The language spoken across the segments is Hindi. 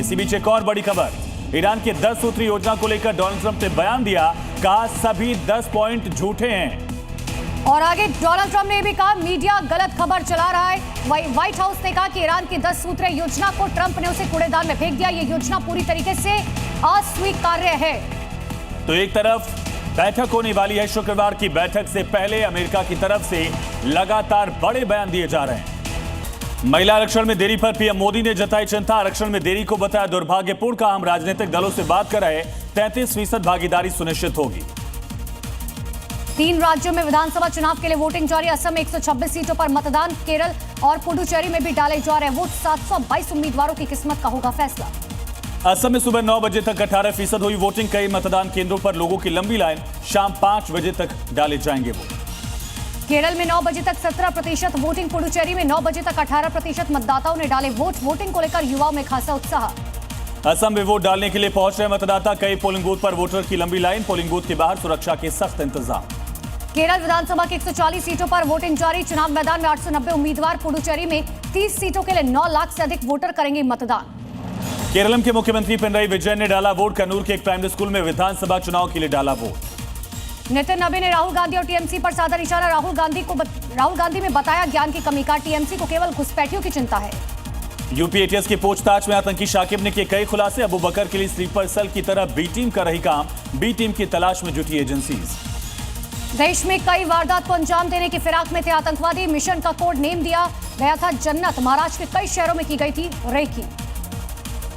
इसी बीच एक और बड़ी खबर, ईरान की 10 सूत्री योजना को लेकर डोनाल्ड ट्रंप ने बयान दिया, कहा सभी 10 पॉइंट झूठे हैं। और आगे डोनाल्ड ट्रंप ने भी कहा मीडिया गलत खबर चला रहा है। व्हाइट हाउस ने कहा कि ईरान की 10 सूत्रीय योजना को ट्रंप ने उसे कूड़ेदान में फेंक दिया। ये योजना पूरी तरीके से अस्वीकार्य है। तो एक तरफ बैठक होने वाली है, शुक्रवार की बैठक से पहले अमेरिका की तरफ से लगातार बड़े बयान दिए जा रहे हैं। महिला आरक्षण में देरी पर पीएम मोदी ने जताई चिंता, आरक्षण में देरी को बताया दुर्भाग्यपूर्ण। कहा हम राजनीतिक दलों से बात कर रहे, 33% भागीदारी सुनिश्चित होगी। 3 राज्यों में विधानसभा चुनाव के लिए वोटिंग जारी। असम में 126 सीटों पर मतदान, केरल और पुडुचेरी में भी डाले जा रहे वोट। 722 उम्मीदवारों की किस्मत का होगा फैसला। असम में सुबह 9 बजे तक 18% हुई वोटिंग। कई मतदान केंद्रों पर लोगों की लंबी लाइन, शाम 5 बजे तक डाले जाएंगे वोट। केरल में 9 बजे तक 17% वोटिंग, पुडुचेरी में 9 बजे तक 18% मतदाताओं ने डाले वोट। वोटिंग को लेकर युवाओं में खासा उत्साह। असम में वोट डालने के लिए पहुंच रहे मतदाता, कई पोलिंग बूथ पर वोटर की लंबी लाइन, पोलिंग बूथ के बाहर सुरक्षा के सख्त इंतजाम। केरल विधानसभा की 140 सीटों पर वोटिंग जारी। चुनाव मैदान में 890 उम्मीदवार। पुडुचेरी में 30 सीटों के लिए 9 लाख से अधिक वोटर करेंगे मतदान। केरल के मुख्यमंत्री पिनराई विजयन ने डाला वोट। कन्नूर के एक प्राइमरी स्कूल में विधानसभा चुनाव के लिए डाला वोट। नितिन नबी ने राहुल गांधी और टीएमसी पर साधा निशाना। राहुल गांधी में बताया ज्ञान की कमी का, टीएमसी को केवल घुसपैठियों की चिंता है। यूपी एटीएस की पूछताछ में आतंकी शाकिब ने किए कई खुलासे। अबू बकर के लिए स्लीपर सेल की तरह बी टीम कर रही काम, बी टीम की तलाश में जुटी एजेंसीज। देश में कई वारदात को अंजाम देने की फिराक में थे आतंकवादी। मिशन का कोड नेम दिया गया था जन्नत। महाराष्ट्र के कई शहरों में की गई थी रेकी।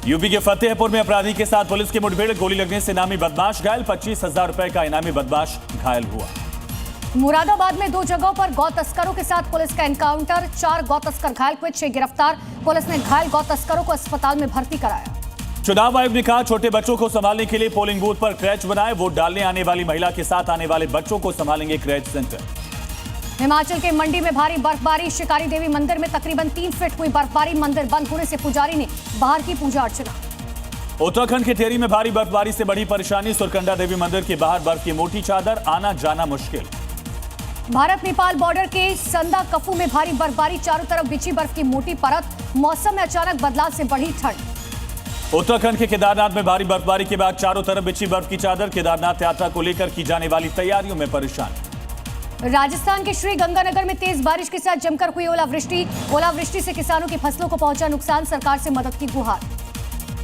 यूपी के फतेहपुर में अपराधी के साथ पुलिस की मुठभेड़, गोली लगने से इनामी बदमाश घायल। 25,000 रुपए का इनामी बदमाश घायल हुआ। मुरादाबाद में 2 जगहों पर गौ तस्करों के साथ पुलिस का एनकाउंटर। 4 गौ तस्कर घायल हुए, 6 गिरफ्तार। पुलिस ने घायल गौ तस्करों को अस्पताल में भर्ती कराया। चुनाव आयोग ने कहा छोटे बच्चों को संभालने के लिए पोलिंग बूथ पर क्रैच बनाए। वोट डालने आने वाली महिला के साथ आने वाले बच्चों को संभालेंगे क्रैच सेंटर। हिमाचल के मंडी में भारी बर्फबारी। शिकारी देवी मंदिर में तकरीबन 3 फीट हुई बर्फबारी। मंदिर बंद होने से पुजारी ने बाहर की पूजा अर्चना। उत्तराखंड के टेहरी में भारी बर्फबारी से बड़ी परेशानी। सुरकंडा देवी मंदिर के बाहर बर्फ की मोटी चादर, आना जाना मुश्किल। भारत नेपाल बॉर्डर के संदा कफू में भारी बर्फबारी। चारों तरफ बिछी बर्फ की मोटी परत। मौसम में अचानक बदलाव से बढ़ी ठंड। उत्तराखंड के केदारनाथ में भारी बर्फबारी के बाद चारों तरफ बिछी बर्फ की चादर। केदारनाथ यात्रा को लेकर की जाने वाली तैयारियों में परेशान। राजस्थान के श्री गंगानगर में तेज बारिश के साथ जमकर हुई ओलावृष्टि। ओलावृष्टि से किसानों की फसलों को पहुंचा नुकसान। सरकार से मदद की गुहार।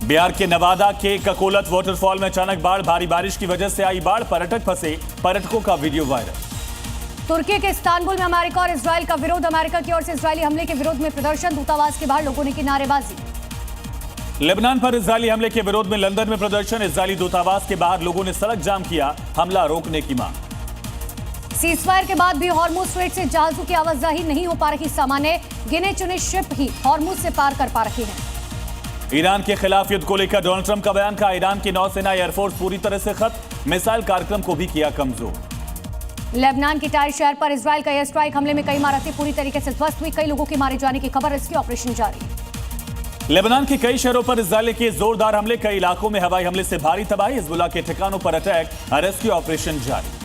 बिहार के नवादा के ककोलत वाटरफॉल में अचानक बाढ़। भारी बारिश की वजह से आई बाढ़, पर्यटक फंसे। पर्यटकों का वीडियो वायरल। तुर्की के इस्तांबुल में अमेरिका और इजरायल का विरोध। अमेरिका की ओर से इजरायली हमले के विरोध में प्रदर्शन। दूतावास के बाहर लोगों ने की नारेबाजी। लेबनान पर इजरायली हमले के विरोध में लंदन में प्रदर्शन। इजरायली दूतावास के बाहर लोगों ने सड़क जाम किया, हमला रोकने की मांग। सीजफायर के बाद भी हॉर्मुज स्ट्रेट से जहाजों की आवाजाही नहीं हो पा रही सामान्य। गिने चुने शिप ही हॉर्मुज से पार कर पा रहे हैं। ईरान के खिलाफ युद्ध को लेकर डोनाल्ड ट्रंप का बयान। का ईरान की नौसेना एयरफोर्स पूरी तरह से खत्म, मिसाइल कार्यक्रम को भी किया कमजोर। लेबनान के टाइर शहर पर इजरायल का एयर स्ट्राइक। हमले में कई इमारतें पूरी तरीके से ध्वस्त हुई। कई लोगों के मारे जाने की खबर। रेस्क्यू ऑपरेशन जारी। लेबनान के कई शहरों पर इजरायल के जोरदार हमले। कई इलाकों में हवाई हमले से भारी तबाही। हिजबुल्लाह के ठिकानों पर अटैक, रेस्क्यू ऑपरेशन जारी।